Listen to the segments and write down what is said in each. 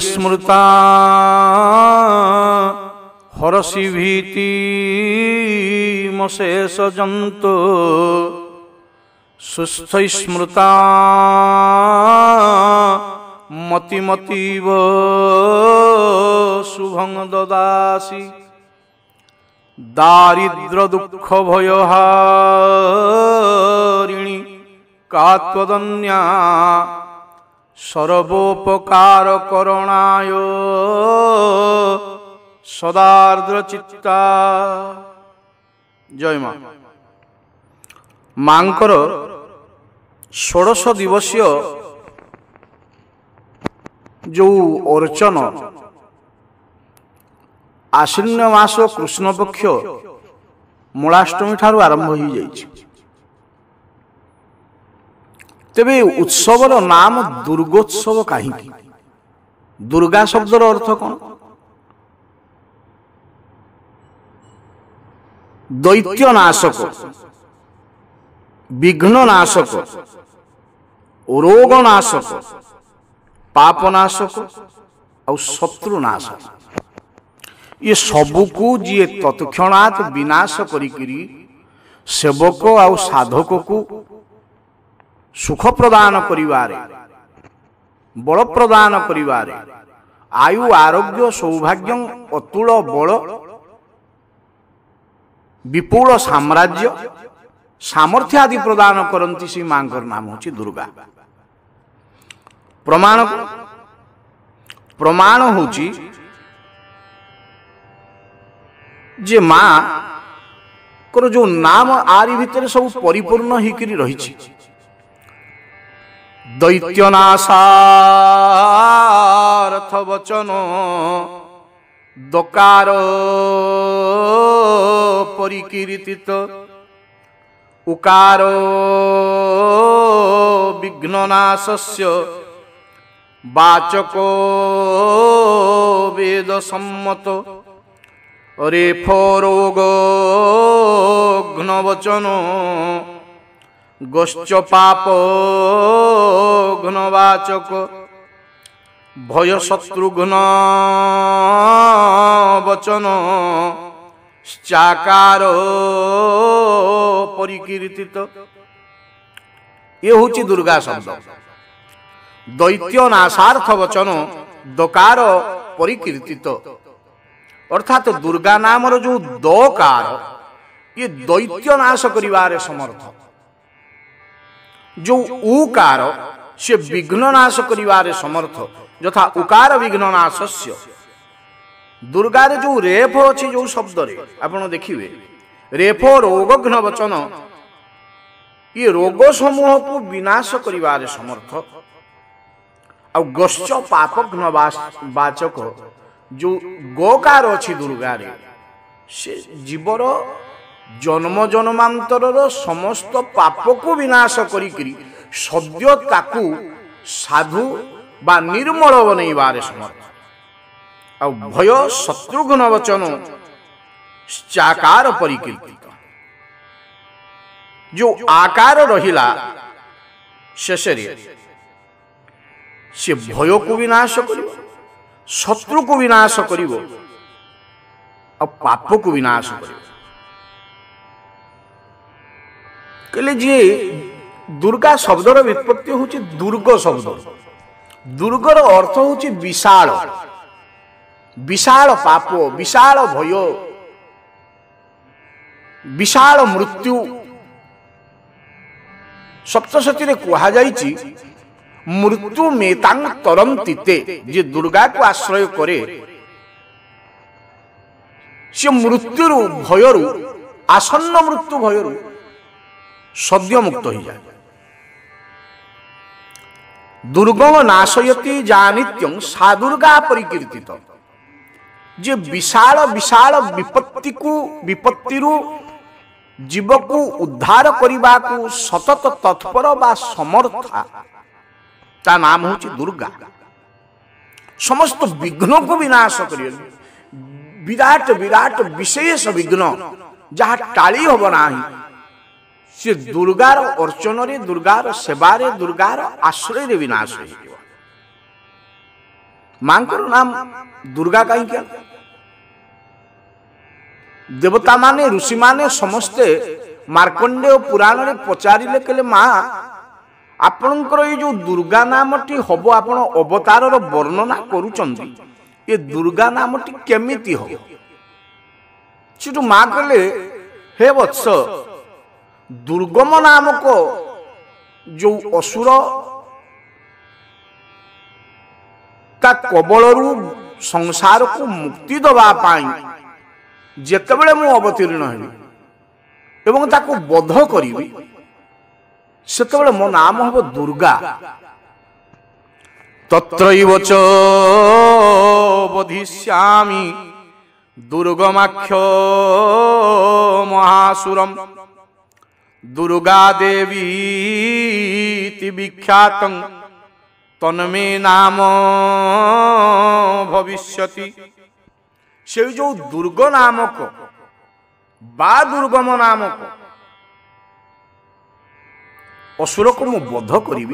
स्मृता हरसि भीति मशेष जंतो सुस्थ स्मृता मतिमतीव शुभं ददासि दारिद्र दुख भयहारिणी कात्वदन्या सर्वोपकार करणाय सदार्द्र चित्ता। जय मां। मांकर 16 दिवसीय जो अर्चन आश्विन मास कृष्ण पक्ष मूलाष्टमी ठारू आरंभ हो जाइछि। तेबे उत्सवर नाम दुर्गोत्सव कहीं? दुर्गा शब्दर अर्थ कौन? दैत्य नाशक, विघ्न नाशक, रोग नाशक, पाप नाशक और शत्रु नाशक। ये सबको जी तत्क्षणात विनाश करी सेवक और साधक को सुख प्रदान करिवारे, बल प्रदान करिवारे, आयु आरोग्य सौभाग्य अतुल बल विपुल साम्राज्य सामर्थ्य आदि प्रदान करती से मां नाम होची दुर्गा। प्रमाण होची जे मां को जो नाम आरी भितर सब परिपूर्ण होकर रही। दैत्यनाशार्थ वचन दकार परिकीर्तित उकार विघ्ननाशस्य वाचको वेद सम्मत रेफो रोग घ्नवचन गोश्च पाप घ्नवाचक भय शत्रुघ्न वचन चाकार परिकीर्तित। ये होची दुर्गा शब्द। दैत्य नाशार्थ वचन दकार परिकीर्तित अर्थात दुर्गा नाम जो दकार ये दैत्य नाश करिवारे समर्थ, जो उकार से विघ्न नाश करिवारे समर्थ, यथा उकार विघ्न नाशस्य। दुर्गा रे जो रेफ अच्छी जो शब्द रे आपण देखिए रेफो रोग घ्न वचन ये रोग समूह को विनाश करिवारे समर्थ आ गोश्च पाप घ्न वाचक जो गोकार अच्छी दुर्गा रे से जीवर जन्म जन्मांतर समस्त पाप को विनाश करी सद्य ताकू साधु बा निर्मल बनैबारे समर्थ आ भय शत्रुघ्न वचन चाकार परिकीर्तित। जो आकार रहिला शेषरे से भय को विनाश करिवो, शत्रु को विनाश करिवो आ पाप को विनाश करिवो। कहले जे दुर्गा शब्दर व्युत्पत्ति होची दुर्ग शब्द। दुर्गर अर्थ होची विशाल, विशाल पाप, विशाल भय, विशाल मृत्यु। सप्तशती रे कहा जाइछि मृत्यु मेतांग तरंतिते। जे दुर्गा को आश्रय करे से मृत्युरु भयरु आसन्न मृत्यु भयरु सद्य मुक्त हो जाए। दुर्गम नाशयति जानित्यं सा दुर्गा परिकीर्तित। जे विशाल विशाल विपत्तिरु जीव को उद्धार करने को सतत तत्पर बा समर्था ता नाम होची दुर्गा। समस्त विघ्न को विनाश करियो। विराट विराट विशेष विघ्न जहाँ टाली हब नाही से दुर्गार अर्चन रे, दुर्गार सेवा रे, दुर्गार आश्रय रे विनाश हो। मांकर नाम दुर्गा कहीं देवता माने ऋषि माने समस्ते मार्कंडेय पुराण रे पचारिले कले माँ आपणकर ये जो दुर्गा नामटी हम आपण अवतार वर्णना करुचंती ये दुर्गा नामटी केमिति हो सेठू माँ कहले हे वत्स दुर्गम नामक जो असुर ता कबलरू संसार को मुक्ति दबा पाई जेतेबेले मु अवतीर्ण हेबी एवं ताको बध करिबी सेतेबेले मो नाम हबो दुर्गा तत्रैव च वधिष्यामि दुर्गमाख्य महासुरम दुर्गा देवी विख्यातं तन्मे नाम भविष्यति से जो दुर्ग नामक बा दुर्गम नामक असुर को मु बध करी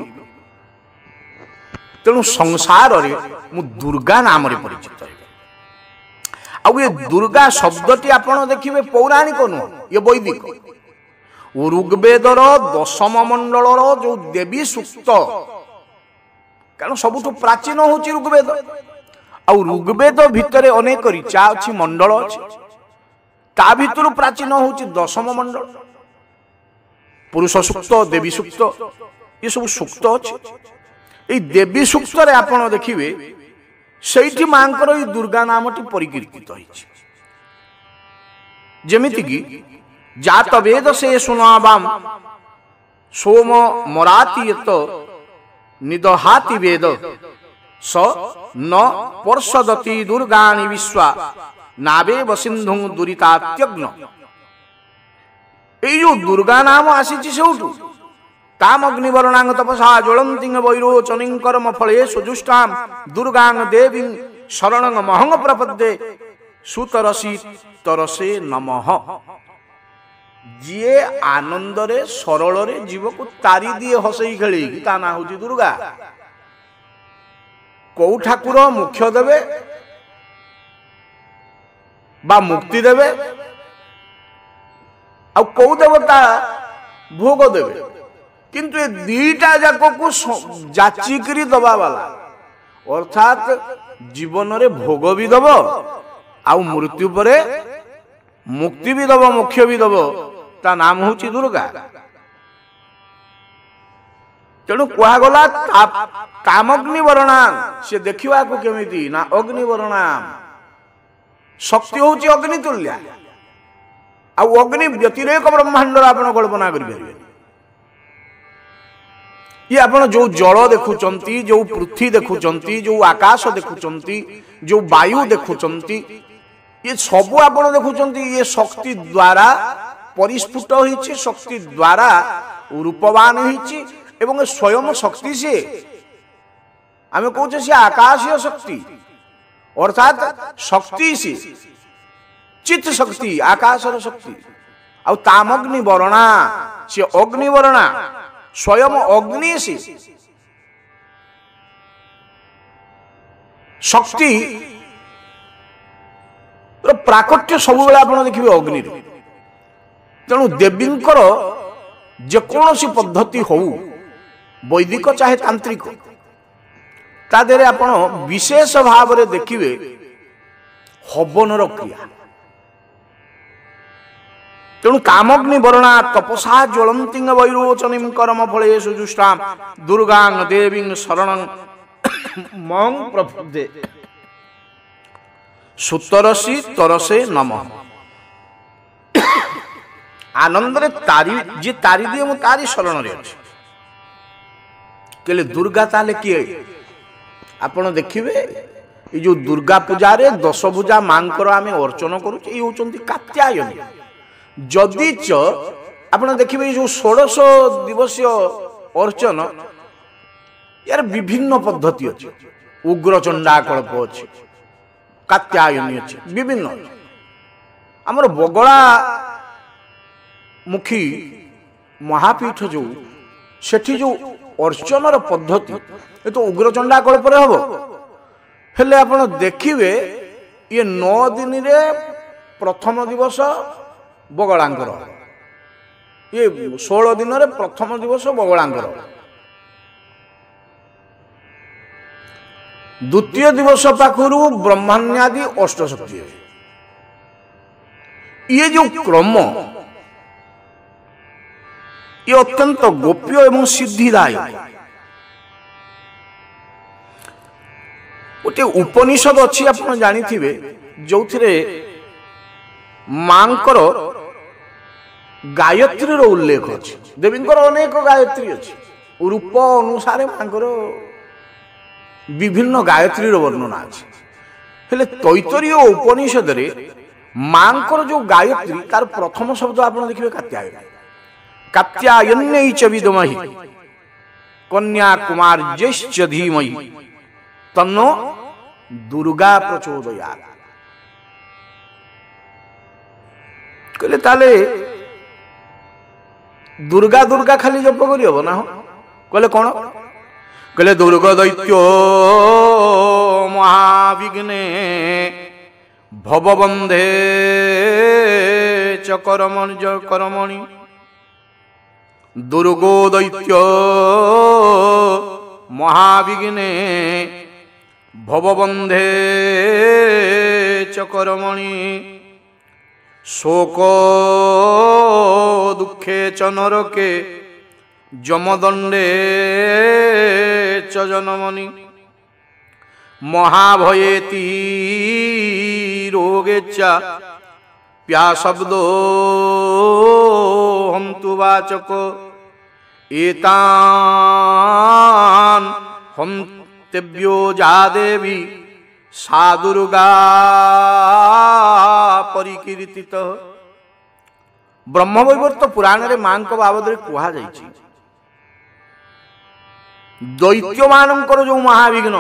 तेणु संसार रे मु दुर्गा नाम रे परिचित आ ये दुर्गा शब्दटी आपण देखिए पौराणिक नुह ये वैदिक ऋग्वेदर दशम मंडलर जो देवी सूक्त कारण सबुठ प्राचीन होची ऋग्वेद आ ऋग्वेद भितर अनेक ऋचा अच्छी मंडल अच्छी ता भितर प्राचीन होची दशम मंडल पुरुष सूक्त देवी सूक्त ये सब सूक्त अच्छी ये देवी सूक्त रे आपण देखिए सेठी मांकर ये दुर्गा नामटी परिकीर्तित होईछि जेमिति की जात वेद से सुनावाम सोम मराती यत निदहाति वेद स न पर्षदति दुर्गानि विश्वा नावे वसिंधु दुरितात्यग्न ए जो दुर्गा नाम आसीछि सेउटु ताम अग्निवर्णांग तपसा ज्वलंतिंग वैरोचनिं कर्म फले सुजुष्टाम दुर्गांग देवीं शरणंग महंग प्रपद्ये सुतरसी तरसे नमः जीए आनंद रे सरल रे जीव को तारी दिए हसई खेली ता ना होची दुर्गा कौ ठाकुर मुख्य देवे बा मुक्ति देवे आ कौ देवता भोग देवे किंतु ये दीटा जाक को जाचिकरी दबा वाला अर्थात जीवन रे भोग भी दब आ मृत्यु परे मुक्ति भी दब मोक्ष भी दब ता नाम होची दुर्गा तेणु कहगला तामग्नि वर्णाम से देखा को केमिति ना अग्नि वर्णाम शक्ति होची अग्नि तुल्य आ अग्नि व्यतिरेक ब्रह्मांड आपण कल्पना करि परिबे ये आपण जो जल देखुचंती जो पृथ्वी देखुचंती जो आकाश देखुचंती जो वायु देखुचंती ये सब आपण देखुचंती ये शक्ति द्वारा परिस्फुट होईछि शक्ति द्वारा रूपवान होईछि एवं स्वयं शक्ति से आमे कहूचे से आकाशीय शक्ति अर्थात शक्ति से चित्त शक्ति आकाशर शक्ति आ तामग्नि वर्णा से अग्नि वर्णा स्वयं अग्नि से शक्ति प्राकट्य सब बेले आप देखिए अग्नि तेणु देवींकर जेकोसी पद्धति हो वैदिक चाहे तांत्रिक ता देहरे आपण विशेष भाव रे देखिए हवनर क्रिया तेणु कामग्नि वर्णा तपसा ज्वलंतिंग वैरोचनिं कर्म फले सुजुष्टाम दुर्गांग देवीं शरणं मं प्रपद्ये सुतरसी तरसे नमः आनंद रे तारी जे तारी दिए मु तारी शरण रे अछि केले दुर्गा ताले किए आपण देखिबे ए जो दुर्गा पूजा रे 10 भुजा मांकर आमे अर्चना करू ए होचंती कात्यायनी जदि च आपण देखिबे जो 1600 दिवसीय अर्चन यार विभिन्न पद्धति अछि उग्र चंडा कल्प अछि कात्यायनी अछि विभिन्न हमर बगला मुखी महापीठ जो सेठी जो अर्चनर पद्धति ये तो उग्र चंडा कल्प रे हबो हेले आपण देखिए ये 9 दिन रे प्रथम दिवस बगलांकर, ये 16 दिन रे प्रथम दिवस बगलांकर, द्वितीय दिवस पाखरु ब्रह्मण्यादि अष्टशक्ति। ये जो क्रम ये अत्यंत गोप्य एवं सिद्धिदायक। गोटे उपनिषद अच्छी आप जानी जो मांकर गायत्री उल्लेख अच्छी, देवींकर अनेक गायत्री अच्छी, रूप अनुसार मांकर विभिन्न गायत्री वर्णना अच्छी। हेले तैतरीय उपनिषद रे मांकर जो गायत्री तार प्रथम शब्द आप देखिए कात्यायन, कात्यायन्यै च विद्महि कन्या कुमार्यश्च धीमहि तन्नो दुर्गा प्रचोदयात्। कहले ताले दुर्गा दुर्गा खाली जप करी हबो ना? कहले कोन? कहले दुर्गा दैत्यो महाविघ्ने भवबंधे च करमणि दुर्गो दैत्यो महाविघ्ने भवबंधे च करमणि शोक दुखे च नरके जमदंडे च जनमनि महाभयेति रोगे च प्याशब्दो हन्तु वाचक एतान हन्तेभ्यो जा देवी सा दुर्गा परिकीर्तित। ब्रह्मवैवर्त पुराण रे मां को बाबद कहा जाइछि दैत्य मानकर जो महाविघ्न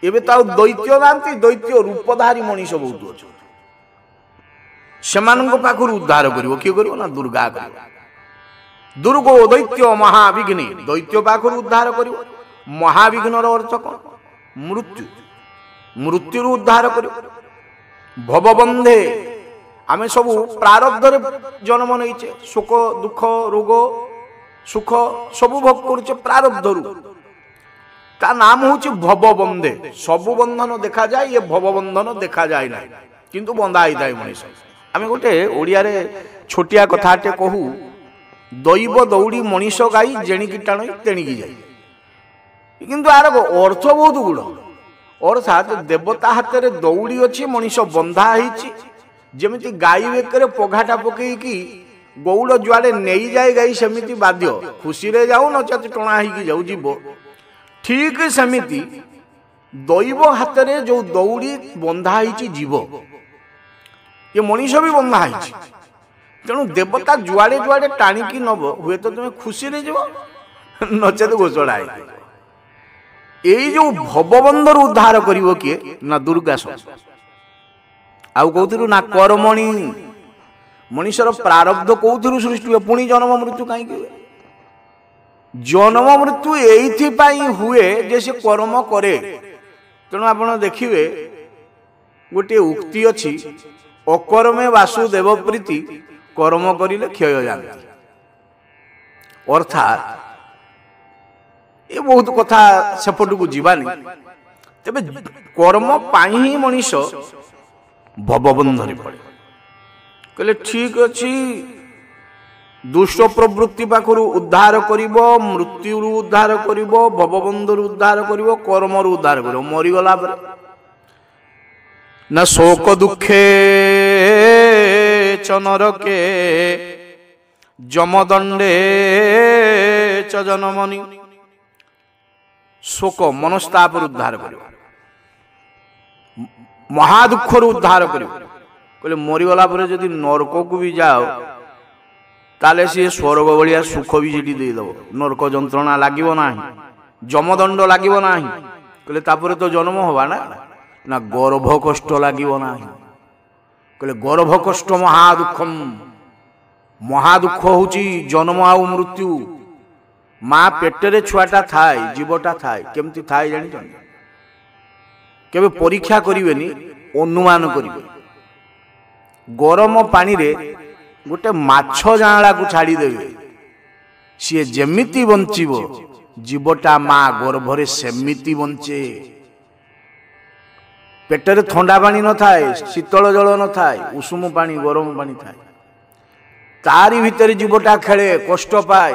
एबे ताऊ दैत्य नांती, दैत्य रूपधारी मनीष बहुत अच्छा सेमानंक पाखरु उद्धार करिवो किए करिवो ना? दुर्गा करिवो। दुर्गो दैत्य महाविघ्ने, दैत्य पाखरु उद्धार करिवो। महाविघ्नर अर्थ कोन? मृत्यु, मृत्यु उद्धार करिवो। भवबंधे आमे सबु प्रारब्ध रे जन्म नैचे, सुख दुख रोग सुख सबु भोग करूचे प्रारब्ध रु, ता नाम होची भवबंधे। सबु बंधन देखा जाए, ये भवबंधन देखा जाए ना, किंतु बंधा ही थाए मनीष। आमे गोटे ओडिया रे छोटिया कथाटे कहू, दैव दौड़ी मनीष गाई जेणिकी टाण तेणिकी जाई, किंतु आर अर्थ बहुत गुड़। अर्थात देवता हाथ में दौड़ी अच्छी, मनीष बंधा होती, जमी गाई बेकर पघाटा पकईकी गौड़ जुआड़े नहीं जाए गाई सेमिति बाध्य, खुशी रे जाऊ नचेत टणा होगी जाऊ जीव। ठीक सेमिति दैव हाथ में जो दौड़ी बंधा होती जीव, ये मनीष भी बंधा होती। तेणु देवता जुआड़े जुआड़े टाणिकी नब, हुए तो तुम्हें खुशी रे जीव नचेत घोषणा है। यही जो भवबंधर उद्धार करिवो किए ना? दुर्गा सब। आउ कौथिरु ना? कर्मणि। मनीषर प्रारब्ध कौथिरु सृष्टि हुए? पुणी जन्म मृत्यु कहीं हुए? जन्म मृत्यु एइथि पाई हुए जे से कर्म करे। तेणु आपण देखिए गोटे उक्ति अछि, अकर्मे वासुदेव प्रीति कर्म करिले क्षय जानती। अर्थात ये बहुत कथा सेपट को जीवानी, तेबे कर्म पाई ही मनीष भवबंधन पड़े। कहले ठीक अच्छी, दुष्ट प्रवृत्ति पाखरु उद्धार करिवो, मृत्यु उद्धार करिवो, भवबंधर उद्धार करिवो, कर्मर उद्धार करिवो। मरीगला पर न शोक दुखे च नरके जमदंडे च जनमनि। शोक मनस्ताप उद्धार करिवो, महादुख उद्धार करिवो। कहले मरीगला पर जदि नरक को भी जाओ ताले सी स्वर्ग भलिया सुख भी सेठी दे दबो, नरक जंत्रणा लागिवो नाही, जमदंड लागिवो नाही। कहले तापर तो जन्म होबा ना, ना गर्भ कष्ट लागिवो नाही। कहले गर्भ कष्ट महादुखम, महादुख होची जन्म आउ मृत्यु। माँ पेटरे छुआटा थाए, जीवटा थाए, केमती थाए जानी जानी केबे परीक्षा करिवेनी अनुमान करिवे गरम पानी रे गोटे माछ जांला को छाड़ी देवे सी जेमिति बंचिबो जीवटा माँ गर्भरे सेमिति बंचे पेटरे ठंडा पानी न थाए शीतल जल न थाए उषुम पानी गरम पानी थाए तारी भितर जीवटा खेले कष्ट पाए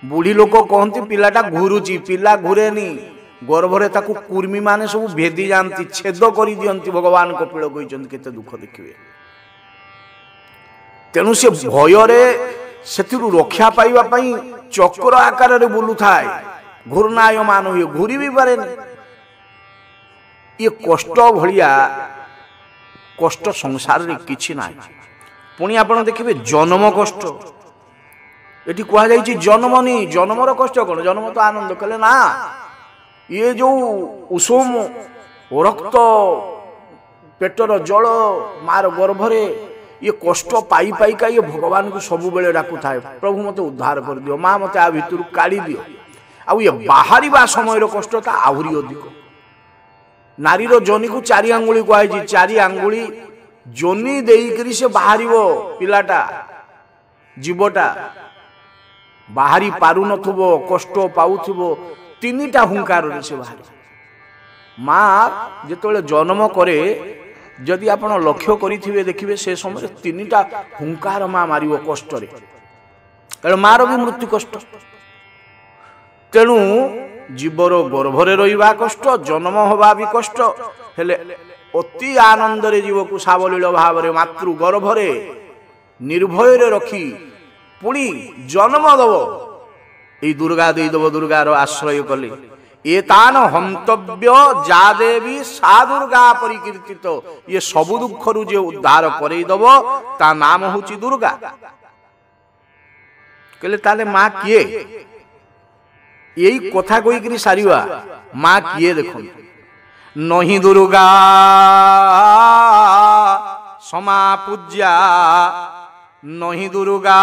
बुढ़ी लोक कहती पिलाटा घुरुची पिला घुरेनी गर्भरे ताकू कुर्मी माने सब भेदी जाती छेद कर दियंती भगवान कपिल कहते केते दुख देखिए तेणु से भୟରେ ସେଥିରୁ ରକ୍ଷା ପାଇବା ପାଇଁ ଚକ୍ର ଆକାରରେ ବୁଲୁଥାଏ ଘୂର୍ଣ୍ଣାୟମାନ ହୁଏ ଘୁରି ବି ପାରେନି ଏ କଷ୍ଟ ଭଳିଆ କଷ୍ଟ ସଂସାରରେ କିଛି ନାହିଁ ପୁଣି ଆପଣ ଦେଖିବେ ଜନ୍ମ କଷ୍ଟ ଏଠି କୁହାଯାଇଛି ଜନ୍ମନି ଜନ୍ମର କଷ୍ଟ କ'ଣ ଜନ୍ମ ତ ଆନନ୍ଦ କଲେ ନା ଇଏ ଯୋଉ ଉଷୁମ ରକ୍ତ पेटर जल मार गर्भरे ये कष्ट पाई पाई का ये भगवान को सब बेले डाकू था प्रभु मत उद्धार कर दियो माँ मत आ भितर काढ़ी दियो आ ये बाहर समय कष्ट था आहरी अधिक नारीर जोनी को चारि आंगुली कहुई चारि आंगुली जोनी देकरी से बाहर पिलाटा जीवटा बाहरी पारु नथुबो कष्ट पाउथुबो तीनिटा हुंकार से बाहर माँ जेतोले जन्म करे जदि आपण लक्ष्य करिथिबे देखिबे से समय तीनिटा हुंकार माँ मारिबो कष्ट रे कारण मार भी मृत्यु कष्ट तेणु जीवर गर्भरे रहिबा कष्ट जन्म होबा भी कष्ट हेले अति आनंद रे जीव को सावलील भाव रे मातृ गर्भरे निर्भय रे रखी पुणी जन्म दब ये दुर्गा देदब दुर्गार आश्रय कले एतान हंतव्य जा देवी सा दुर्गा परिकीर्तित ये सबु दुख रु जे उद्धार करईदब ता नाम होची दुर्गा कहले ताले माँ किए यही कथा कहीकि सारिवा माँ किए देख नही दुर्गा समा पूज्या नही दुर्गा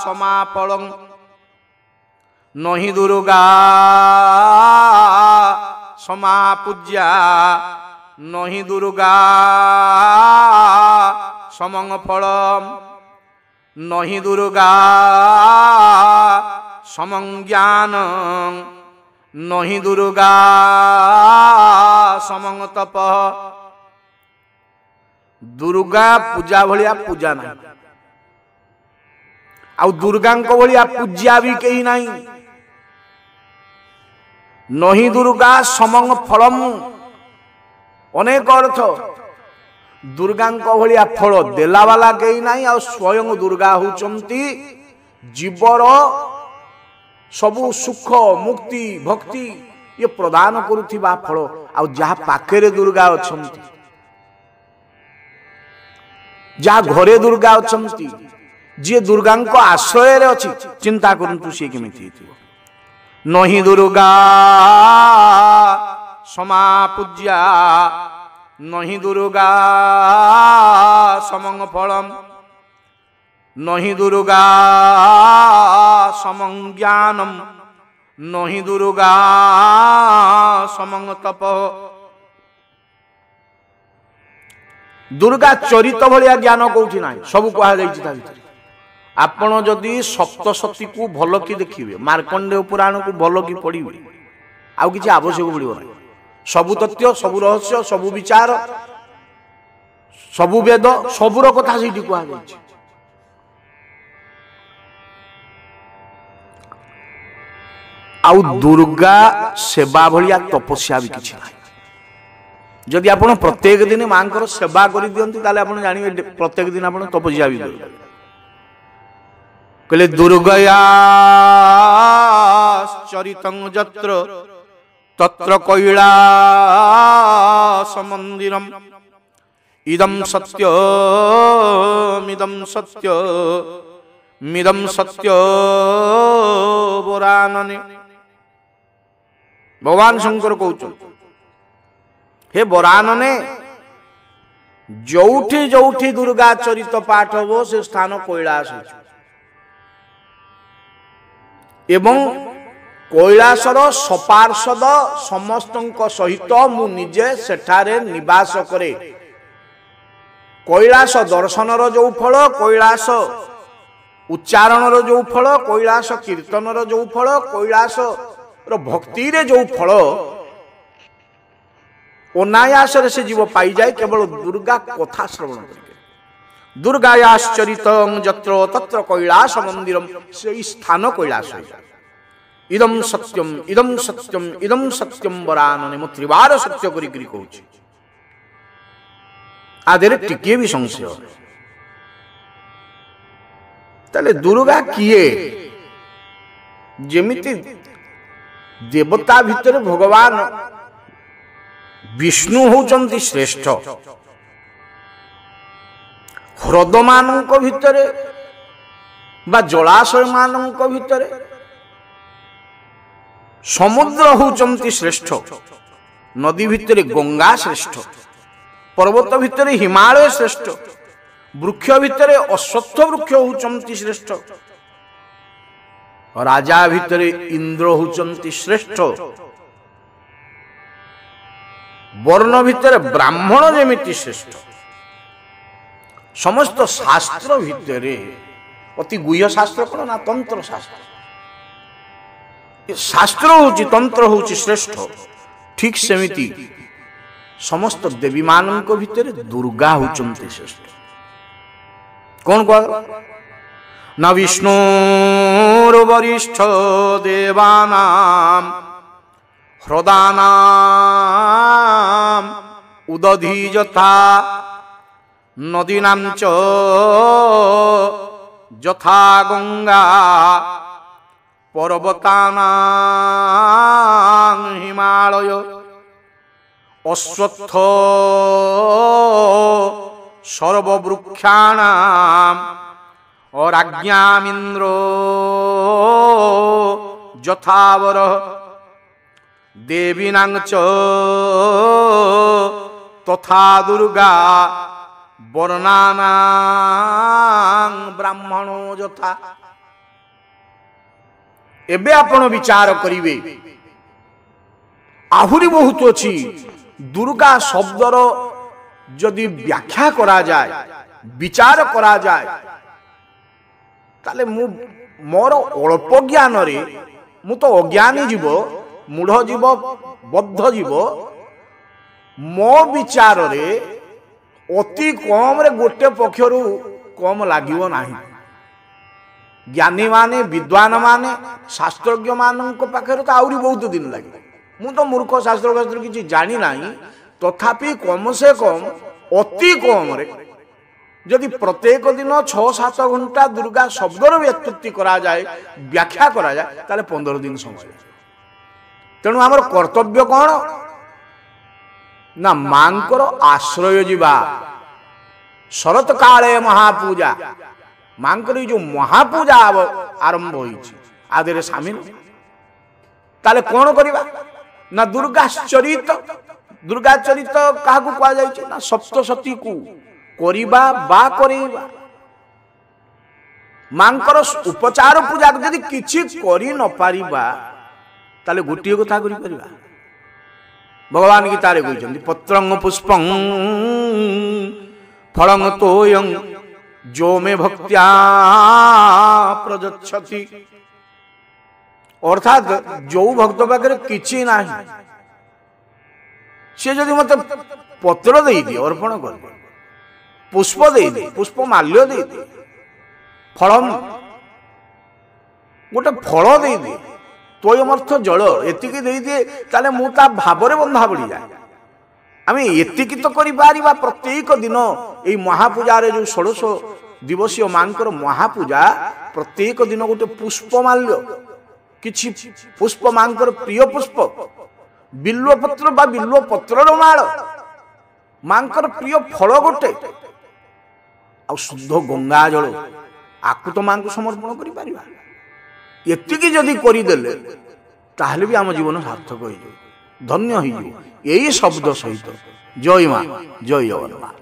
समा फलं नही दुर्गा समा पूज्या नही दुर्गा समंग फलम नही दुर्गा समं ज्ञान नही दुर्गा समं तप दुर्गा पूजा भलिया पूजा नहीं आ दुर्गा भलिया पूज्या भी कहीं नहीं नही दुर्गा समंग फलम अनेक अर्थ दुर्गा भलिया फल देला वाला कहीं नहीं आ स्वयं दुर्गा होचंती जीवर सबु सुख मुक्ति भक्ति ये प्रदान करुथिबा फल आ जहा पाखेरे दुर्गा अछंती जहा घरे दुर्गा अछंती जे दुर्गा आश्रय रे अछि चिंता करंतु से केमिति हेतिबो नही दुर्गा समा पूज्या नही दुर्गा समंग फलम नही दुर्गा समं ज्ञानम नही दुर्गा समंग तप दुर्गा चरित भलिया ज्ञान कौटी ना सब कह आपण जदि सप्तशती को भल कि देखिए मार्कंडेय पुराण को भल कि पढ़े आउ कि आवश्यक पड़ो ना सबु तथ्य सबु रहस्य सबु विचार सबु वेद सबुर कथा से कह आउ दुर्गा सेवा भलिया तपस्या भी किछि ना जदि आपण प्रत्येक दिन मां को सेवा कर दियंती ताले आपण जानिबे प्रत्येक दिन आपण तपस्या भी कर कहले दुर्गया चरितं जत्र तत्र कैलास मंदिरम इदं सत्य मिदं सत्य पुराणने भगवान शंकर कहउछ हे बरानने जौठी जौठी दुर्गा चरित पाठ हो से स्थान कैलास एवं कैलासर सपार्षद समस्त सहित मु निजे सेठारे निवास करे। कैलास दर्शनर जो फल, कैलास उच्चारणर जो फल, कैलास कीर्तनर जो फल, कैलास भक्ति रे जो फल अनायास से जीव पाई जाए केवल दुर्गा कथा श्रवण करके। दुर्गायाश्चरित जत्र तत्र कैलास मंदिरम, से स्थान कैलास। इदम सत्यम इदम सत्यम इदम सत्यम वरानने मु त्रिवार सत्य करी कहूँ। आधे टिके भी संशय ताले दुर्गा किए? जेमिति देवता भितर भगवान विष्णु होचंती श्रेष्ठ, ह्रद मानक भितरे बा जलाशय मानक भितरे समुद्र होचंती श्रेष्ठ, नदी भितरे गंगा श्रेष्ठ, पर्वत भितरे हिमालय श्रेष्ठ, वृक्ष भितरे अश्वत्थ वृक्ष होचंती श्रेष्ठ, राजा भितरे इंद्र होचंती श्रेष्ठ, वर्ण भितरे ब्राह्मण जेमिति श्रेष्ठ। समस्त शास्त्र भितरे अति गुह्य शास्त्र कौन ना तंत्र शास्त्र। शास्त्र होची तंत्र होची श्रेष्ठ। ठीक सेमिति समस्त देवी मानक भितरे दुर्गा होचंती श्रेष्ठ। कौन कह न विष्णुर्वरिष्ठ देवानां ह्रदानां उदधी यथा नदीनां च यथा गंगा पर्वतानां हिमालय अश्वत्थ सर्ववृक्षाणां और आज्ञामिंद्र यथावर देवीनां च तथा दुर्गा वर्णानां ब्राह्मणो यथा। एबे आपण विचार करिवे आहुरी बहुत अछि। दुर्गा शब्दर जदि व्याख्या करा जाए, विचार करा जाए, ताले मु मोर अल्प ज्ञान रे मु तो अज्ञानी जीव, मूढ़ जीव, बद्ध जीव, मो विचार रे अति कम रे गोटे पक्षरु कम लागिवो नाही। ज्ञानी माने विद्वान माने शास्त्रज्ञ मानक पाखरे तो आउरी बहुत दिन लगे। मु तो मूर्ख शास्त्र किसी जानी नाही, तथापि कम से कम अति कम रे यदि प्रत्येक दिन 6-7 घंटा दुर्गा शब्दर व्युत्पत्ति करा जाए, व्याख्या करा जाए, ताले 15 दिन समय। तेणु आमर कर्तव्य कौन ना मांकर आश्रय जीवा। शरत काले महापूजा, मांकर जो महापूजा आरंभ होई आदि सामिल। ताले कौन करिबा ना दुर्गाचरित। दुर्गाचरित क्या कह जाए ना सप्तशती को करिबा बा करिबा। मांकर उपचार पूजा यदि किछि करि न पारिबा ताले गोटिए कथा करि परिबा। भगवान गीता रे कहछन्ति पत्रंग पुष्पं फलं तोयं जो मे भक्त्या प्रजच्छति। अर्थात जो भक्त पाखरे किछि नाही से जदि मत पत्र दे दे अर्पण कर, पुष्प दे दे, पुष्प माल्य दे दे, फल गोटे फल दे दे, तोयम अर्थ जल एतिकी दे दे, ताले मु ता भावरे बंधा पड़ी जाए। आमे एतिकी तो करि पारिबा। प्रत्येक दिन एई महापूजा रे जो 16 दिवसीय मांकर महापूजा, प्रत्येक दिन गोटे पुष्प माल्य किछि पुष्प मांकर प्रिय पुष्प, बिल्व पत्र बा बिल्व पत्रर माळ, मांकर प्रिय फल गोटे, आ शुद्ध गंगा जल आकु तो मां को समर्पण करि पारिबा। एतिकी जदि करि देले ताहले भी आम जीवन सार्थक हो, धन्य हो। यही शब्द सहित जय मां, जय जगन्नाथ।